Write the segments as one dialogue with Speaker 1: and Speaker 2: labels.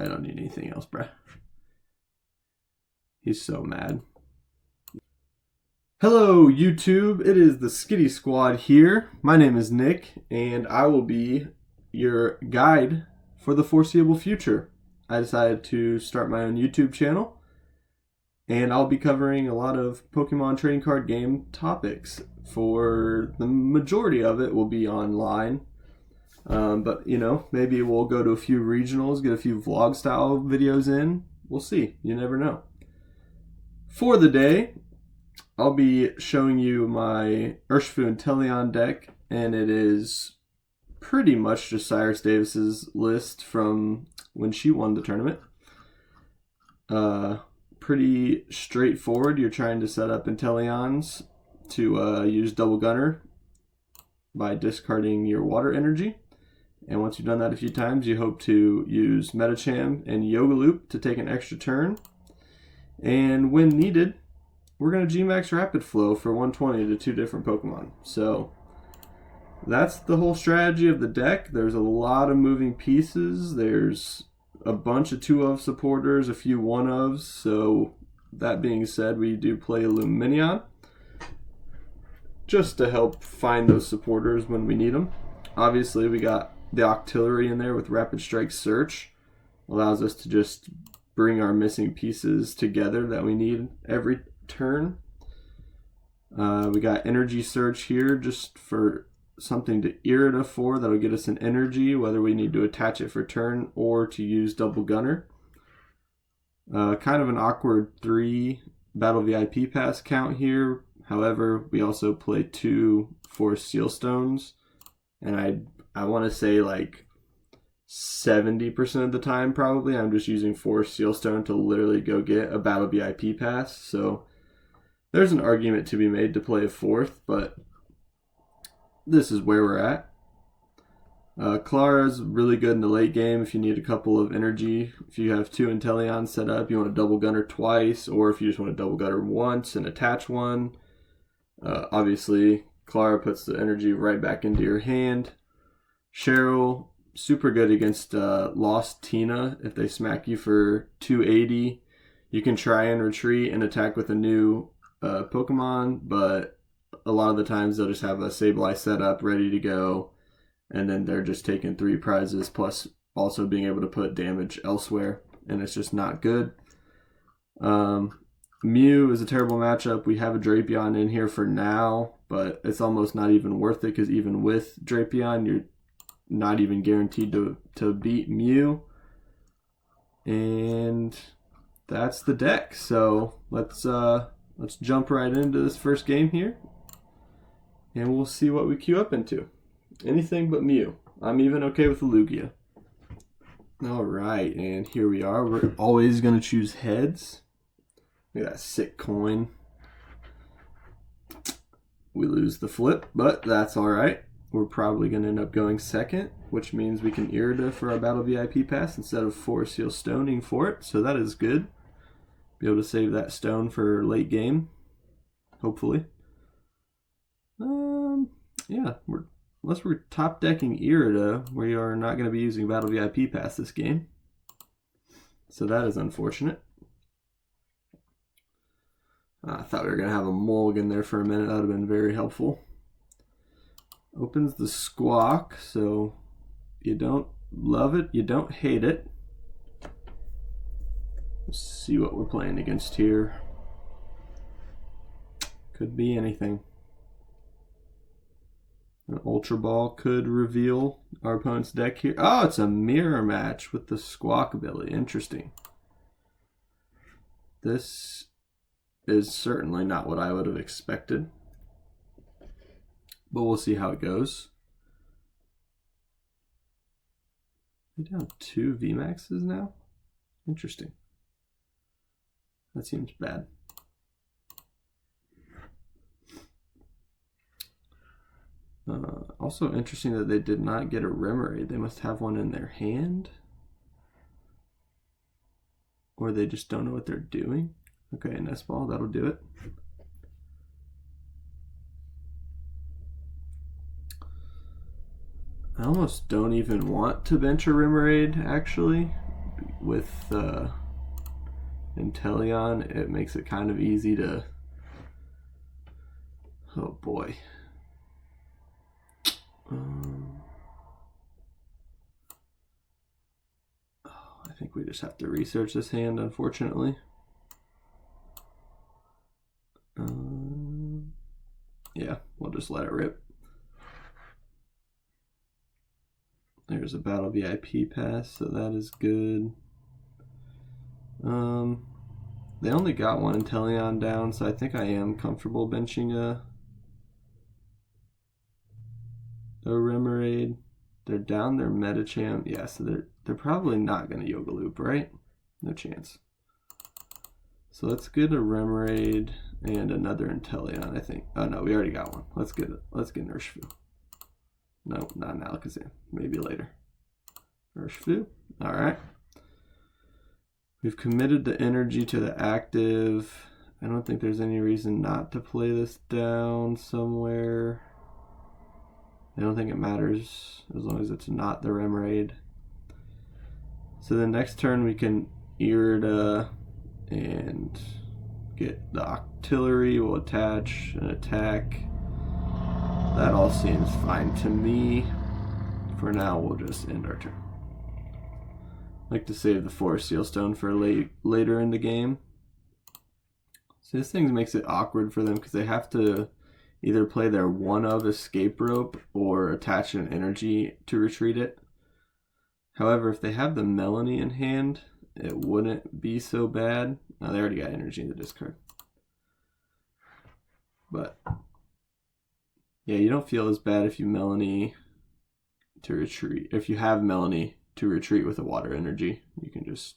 Speaker 1: I don't need anything else, bruh. He's so mad. Hello, YouTube. It is the The-Skitty-Squad here. My name is Nick, and I will be your guide for the foreseeable future. I decided to start my own YouTube channel, and I'll be covering a lot of Pokemon trading card game topics. For the majority of it will be online, but you know, maybe we'll go to a few regionals, get a few vlog style videos in. We'll see. You never know. For the day, I'll be showing you my Urshifu Inteleon deck, and it is pretty much just Cyrus Davis's list from when she won the tournament. Pretty straightforward. You're trying to set up Inteleons to use Double Gunner by discarding your water energy. And once you've done that a few times, you hope to use Metacham and Yoga Loop to take an extra turn. And when needed, we're going to G-Max Rapid Flow for 120 to 2 different Pokemon. So that's the whole strategy of the deck. There's a lot of moving pieces. There's a bunch of 2-of supporters, a few 1-ofs. So that being said, we do play Lumineon just to help find those supporters when we need them. Obviously, we got the Octillery in there with Rapid Strike Search. Allows us to just bring our missing pieces together that we need every turn. We got Energy Search here just for something to Irida for that'll get us an energy, whether we need to attach it for turn or to use Double Gunner. Kind of an awkward 3 Battle VIP Pass count here. However, we also play 2 Forest Seal Stones, and I want to say like 70% of the time probably I'm just using Forest Seal Stone to literally go get a Battle VIP Pass. So there's an argument to be made to play a 4th, but this is where we're at. Clara's really good in the late game if you need a couple of energy. If you have 2 Inteleons set up, you want to Double Gunner twice, or if you just want to Double Gunner once and attach one. Obviously, Clara puts the energy right back into your hand. Cheryl, super good against Lost Tina. If they smack you for 280, you can try and retreat and attack with a new Pokemon, but a lot of the times they'll just have a Sableye set up ready to go, and then they're just taking 3 prizes plus also being able to put damage elsewhere, and it's just not good. Mew is a terrible matchup. We have a Drapion in here for now, but it's almost not even worth it because even with Drapion, you're not even guaranteed to beat Mew. And that's the deck. So let's jump right into this first game here, and we'll see what we queue up into. Anything but Mew. I'm even okay with the Lugia. Alright, and here we are. We're always going to choose heads. Look at that sick coin. We lose the flip, but that's alright. We're probably going to end up going second, which means we can Irida for our Battle VIP Pass instead of Forest Seal Stoning for it, so that is good. Be able to save that stone for late game, hopefully. Yeah, unless we're top decking Irida, we are not going to be using Battle VIP Pass this game. So that is unfortunate. I thought we were going to have a mulligan there for a minute. That would have been very helpful. Opens the Squawk, so you don't love it, you don't hate it. Let's see what we're playing against here. Could be anything. An Ultra Ball could reveal our opponent's deck here. Oh, it's a mirror match with the Squawk ability. Interesting. This is certainly not what I would have expected, but we'll see how it goes. We're down 2 VMAXs now? Interesting. That seems bad. Also interesting that they did not get a Remoraid. They must have one in their hand. Or they just don't know what they're doing. Okay, Nest Ball, that'll do it. I almost don't even want to bench a Remoraid, actually. with Inteleon, it makes it kind of easy to... Oh boy. I think we just have to research this hand, unfortunately. Yeah, we'll just let it rip. There's a Battle VIP pass, so that is good. They only got one Inteleon down, so I think I am comfortable benching a Remoraid. They're down their Metachamp. Yeah, so they're probably not going to Yoga Loop, right? No chance. So let's get a Remoraid and another Inteleon, I think. Oh no, we already got one. Let's get an Urshifu. No, not an Alakazam. Maybe later. Urshifu. Alright. We've committed the energy to the active. I don't think there's any reason not to play this down somewhere. I don't think it matters as long as it's not the Remoraid. So the next turn we can Irida and get the Octillery. We'll attach and attack. That all seems fine to me. For now, we'll just end our turn. I like to save the Forest Seal Stone for later in the game. So this thing makes it awkward for them because they have to either play their one of Escape Rope or attach an energy to retreat it. However, if they have the Melanie in hand, it wouldn't be so bad. Now, they already got energy in the discard. But yeah, you don't feel as bad if you Melanie to retreat. If you have Melanie to retreat with a water energy, you can just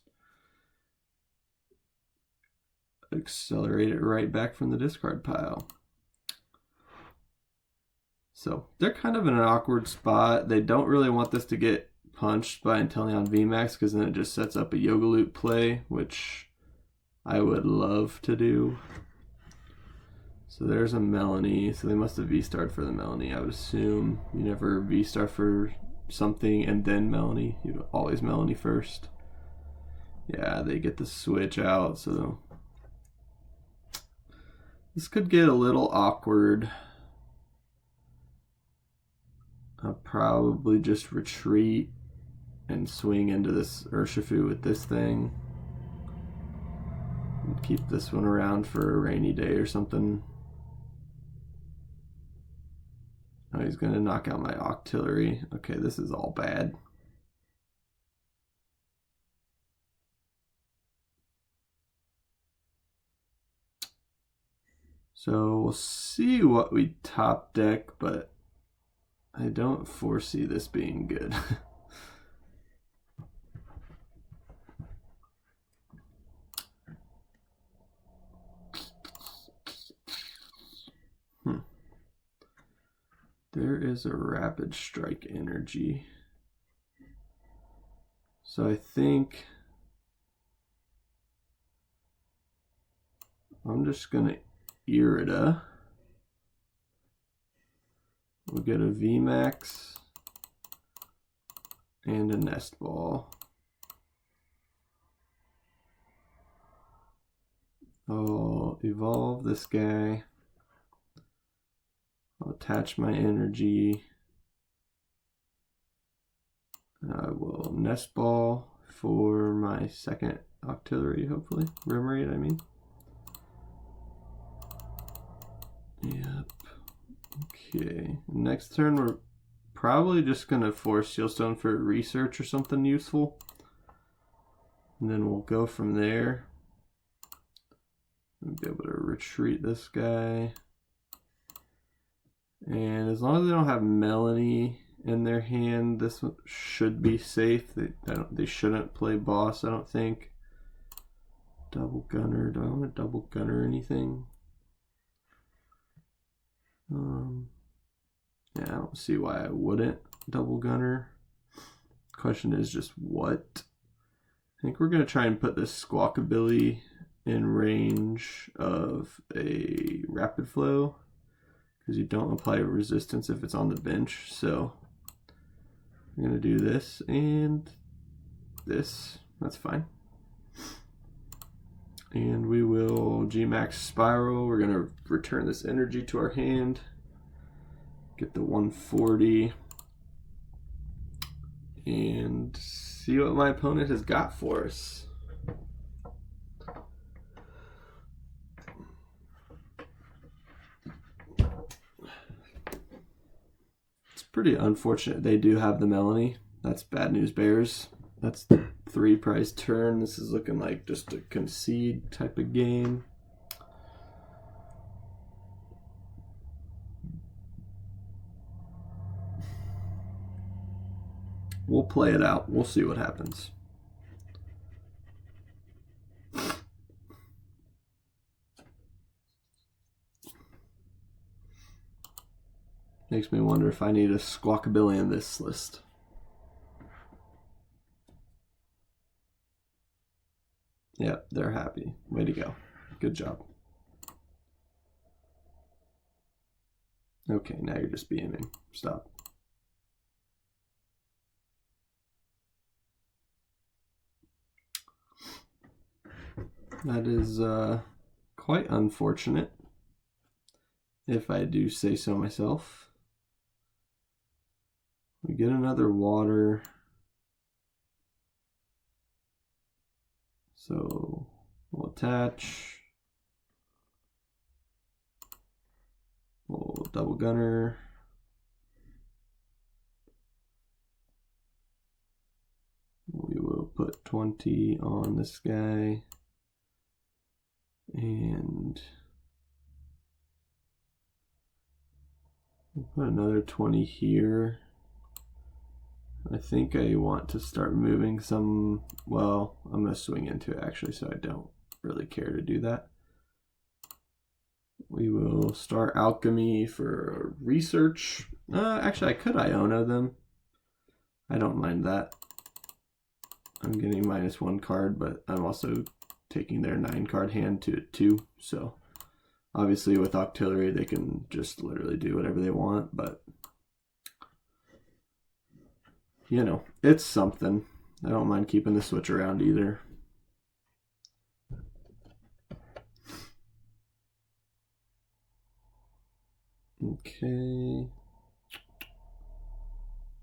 Speaker 1: accelerate it right back from the discard pile. So they're kind of in an awkward spot. They don't really want this to get punched by Inteleon VMAX because then it just sets up a Yoga Loop play, which I would love to do. So there's a Melanie. So they must have V-starred for the Melanie. I would assume you never V-star for something and then Melanie. You always Melanie first. Yeah, they get the switch out. So this could get a little awkward. I'll probably just retreat and swing into this Urshifu with this thing. And keep this one around for a rainy day or something. Oh, he's going to knock out my Octillery. Okay, this is all bad. So we'll see what we top deck, but I don't foresee this being good. There is a Rapid Strike energy. So I think I'm just going to Irida. We'll get a VMAX and a Nest Ball. I'll evolve this guy. I'll attach my energy. I will Nest Ball for my second Octillery, hopefully. Remoraid, I mean. Yep. Okay. Next turn, we're probably just going to force Sealstone for research or something useful. And then we'll go from there. We'll be able to retreat this guy. And as long as they don't have Melanie in their hand, this one should be safe. They shouldn't play boss, I don't think. Double Gunner. Do I want to double Gunner anything? Yeah, I don't see why I wouldn't double Gunner. Question is just what? I think we're going to try and put this Squawkabilly in range of a Rapid Flow, because you don't apply resistance if it's on the bench. So we're going to do this and this, That's fine. And we will G-Max Spiral. We're going to return this energy to our hand. Get the 140. And see what my opponent has got for us. It's pretty unfortunate they do have the Melanie. That's bad news, Bears. That's the 3 prize turn. This is looking like just a concede type of game. We'll play it out. We'll see what happens. Makes me wonder if I need a Squawkabilly in this list. Yep, they're happy. Way to go. Good job. Okay, now you're just BMing. Stop. That is quite unfortunate, if I do say so myself. We get another water. So we'll attach. We'll double gunner. We will put 20 on this guy. And we'll put another 20 here. I think I want to start moving some, well, I'm going to swing into it actually, so I don't really care to do that. We will start Alchemy for research. Actually, I could Iona them. I don't mind that. I'm getting -1 card, but I'm also taking their 9 card hand to 2. So obviously with Octillery, they can just literally do whatever they want, but you know, it's something. I don't mind keeping the switch around either. Okay.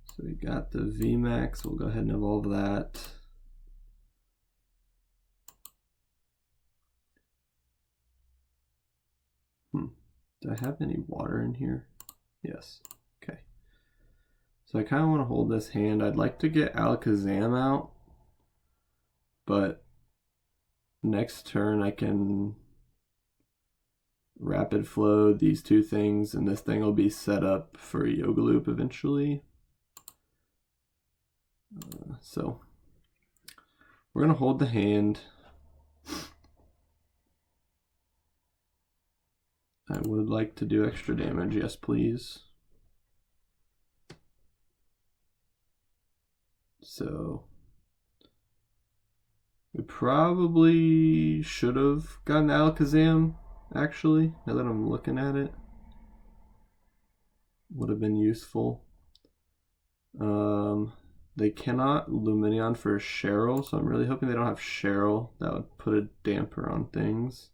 Speaker 1: So we got the VMAX. We'll go ahead and evolve that. Do I have any water in here? Yes. Okay. So I kind of want to hold this hand. I'd like to get Alakazam out, but next turn I can rapid flow these 2 things, and this thing will be set up for a Yoga Loop eventually. So we're going to hold the hand. I would like to do extra damage, yes please. So we probably should have gotten Alakazam, actually, now that I'm looking at it. Would have been useful. They cannot Lumineon for Cheryl, so I'm really hoping they don't have Cheryl. That would put a damper on things.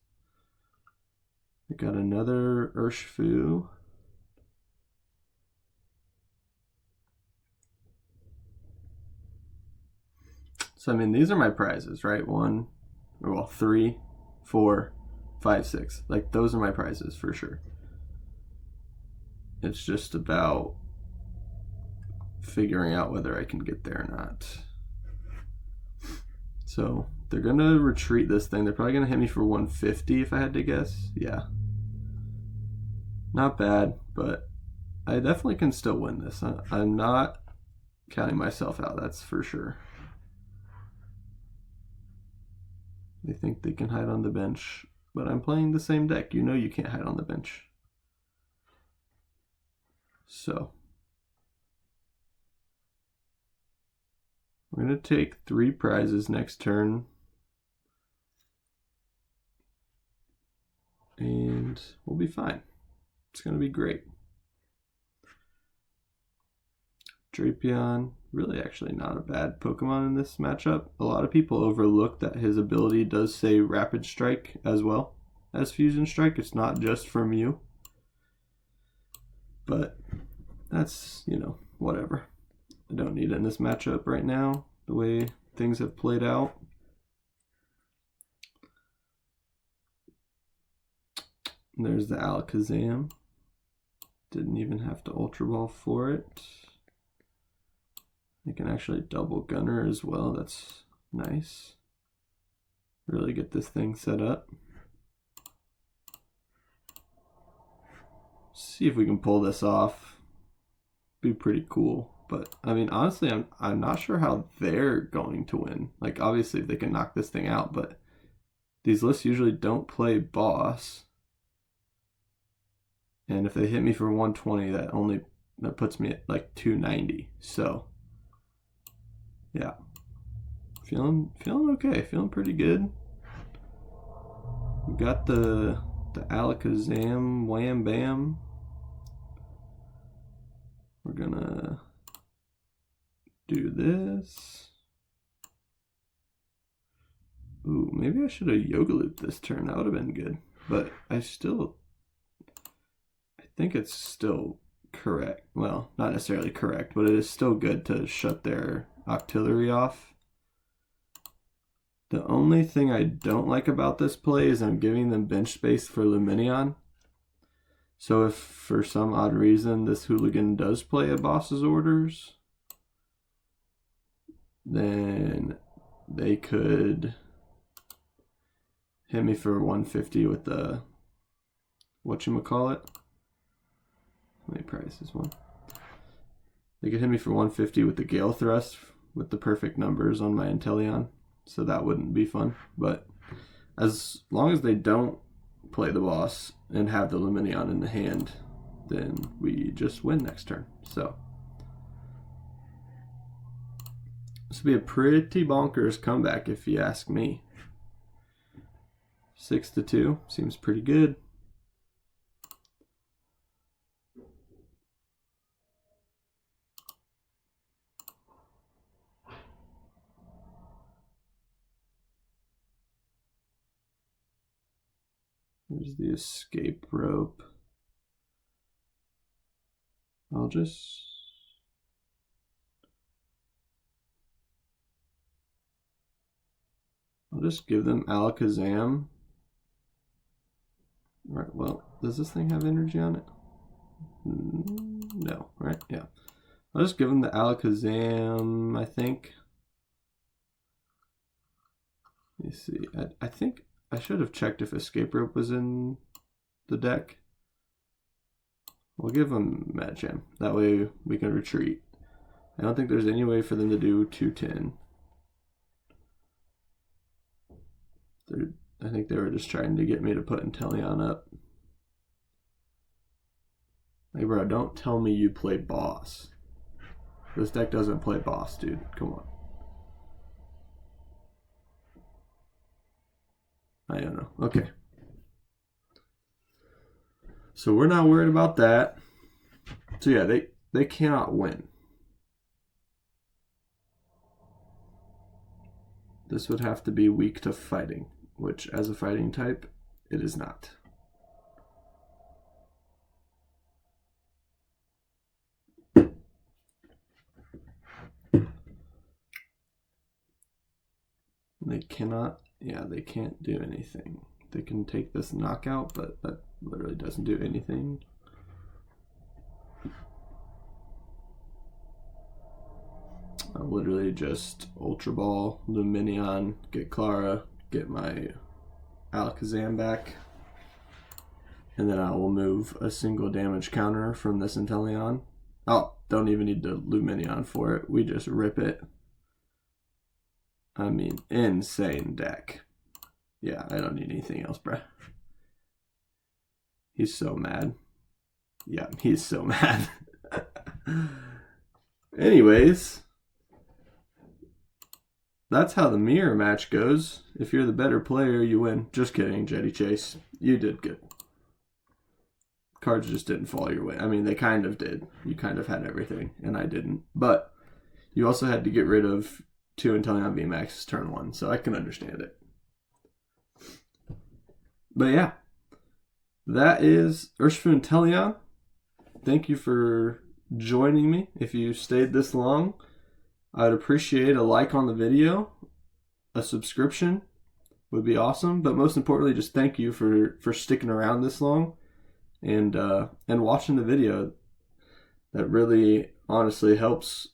Speaker 1: We got another Urshifu. So, I mean, these are my prizes, right? 1, well, 3, 4, 5, 6. Like, those are my prizes for sure. It's just about figuring out whether I can get there or not. So, they're going to retreat this thing. They're probably going to hit me for 150 if I had to guess. Yeah. Not bad, but I definitely can still win this. I'm not counting myself out, that's for sure. They think they can hide on the bench, but I'm playing the same deck. You know you can't hide on the bench. So we're going to take 3 prizes next turn. And we'll be fine. It's going to be great. Drapion, really actually not a bad Pokemon in this matchup. A lot of people overlook that his ability does say Rapid Strike as well as Fusion Strike. It's not just for Mew. But that's, you know, whatever. I don't need it in this matchup right now, the way things have played out. There's the Alakazam. Didn't even have to Ultra Ball for it. I can actually double Gunner as well. That's nice. Really get this thing set up. See if we can pull this off. Be pretty cool. But I mean, honestly, I'm not sure how they're going to win. Like, obviously they can knock this thing out, but these lists usually don't play boss. And if they hit me for 120, that puts me at like 290. So yeah, feeling okay, feeling pretty good. We got the Alakazam Wham Bam. We're gonna do this. Ooh, maybe I should have Yoga Looped this turn. That would have been good. But I think it's still correct. Well, not necessarily correct, but it is still good to shut their Octillery off. The only thing I don't like about this play is I'm giving them bench space for Lumineon. So if for some odd reason this hooligan does play a boss's orders, then they could hit me for 150 with the whatchamacallit. How many price this one? They could hit me for 150 with the Gale Thrust with the perfect numbers on my Inteleon. So that wouldn't be fun. But as long as they don't play the boss and have the Lumineon in the hand, then we just win next turn. So this would be a pretty bonkers comeback if you ask me. 6-2 seems pretty good. There's the escape rope. I'll just give them Alakazam. Right, well, does this thing have energy on it? No, right? Yeah. I'll just give them the Alakazam, I think. Let me see. I think I should have checked if Escape Rope was in the deck. We'll give them Magic. That way we can retreat. I don't think there's any way for them to do 210. I think they were just trying to get me to put Inteleon up. Hey bro, don't tell me you play boss. This deck doesn't play boss, dude. Come on. I don't know. Okay. So we're not worried about that. So yeah, they cannot win. This would have to be weak to fighting, which as a fighting type, it is not. They cannot, yeah, they can't do anything. They can take this knockout, but that literally doesn't do anything. I'll literally just Ultra Ball, Lumineon, get Clara, get my Alakazam back, and then I will move a single damage counter from this Inteleon. Oh, don't even need the Lumineon for it. We just rip it. I mean, insane deck. Yeah, I don't need anything else, bruh. He's so mad. Yeah, he's so mad. Anyways, that's how the mirror match goes. If you're the better player, you win. Just kidding, Jetty Chase. You did good. Cards just didn't fall your way. I mean, they kind of did. You kind of had everything, and I didn't. But you also had to get rid of 2 Inteleon VMAXs turn 1, so I can understand it. But yeah, that is Urshifu Inteleon. Thank you for joining me. If you stayed this long, I'd appreciate a like on the video, a subscription would be awesome, but most importantly, just thank you for sticking around this long and watching the video. That really honestly helps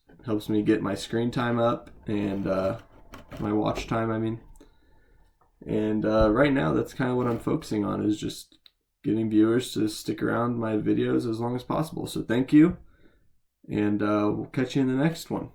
Speaker 1: me get my screen time up and my watch time, I mean. And right now, that's kind of what I'm focusing on, is just getting viewers to stick around my videos as long as possible. So thank you, and we'll catch you in the next one.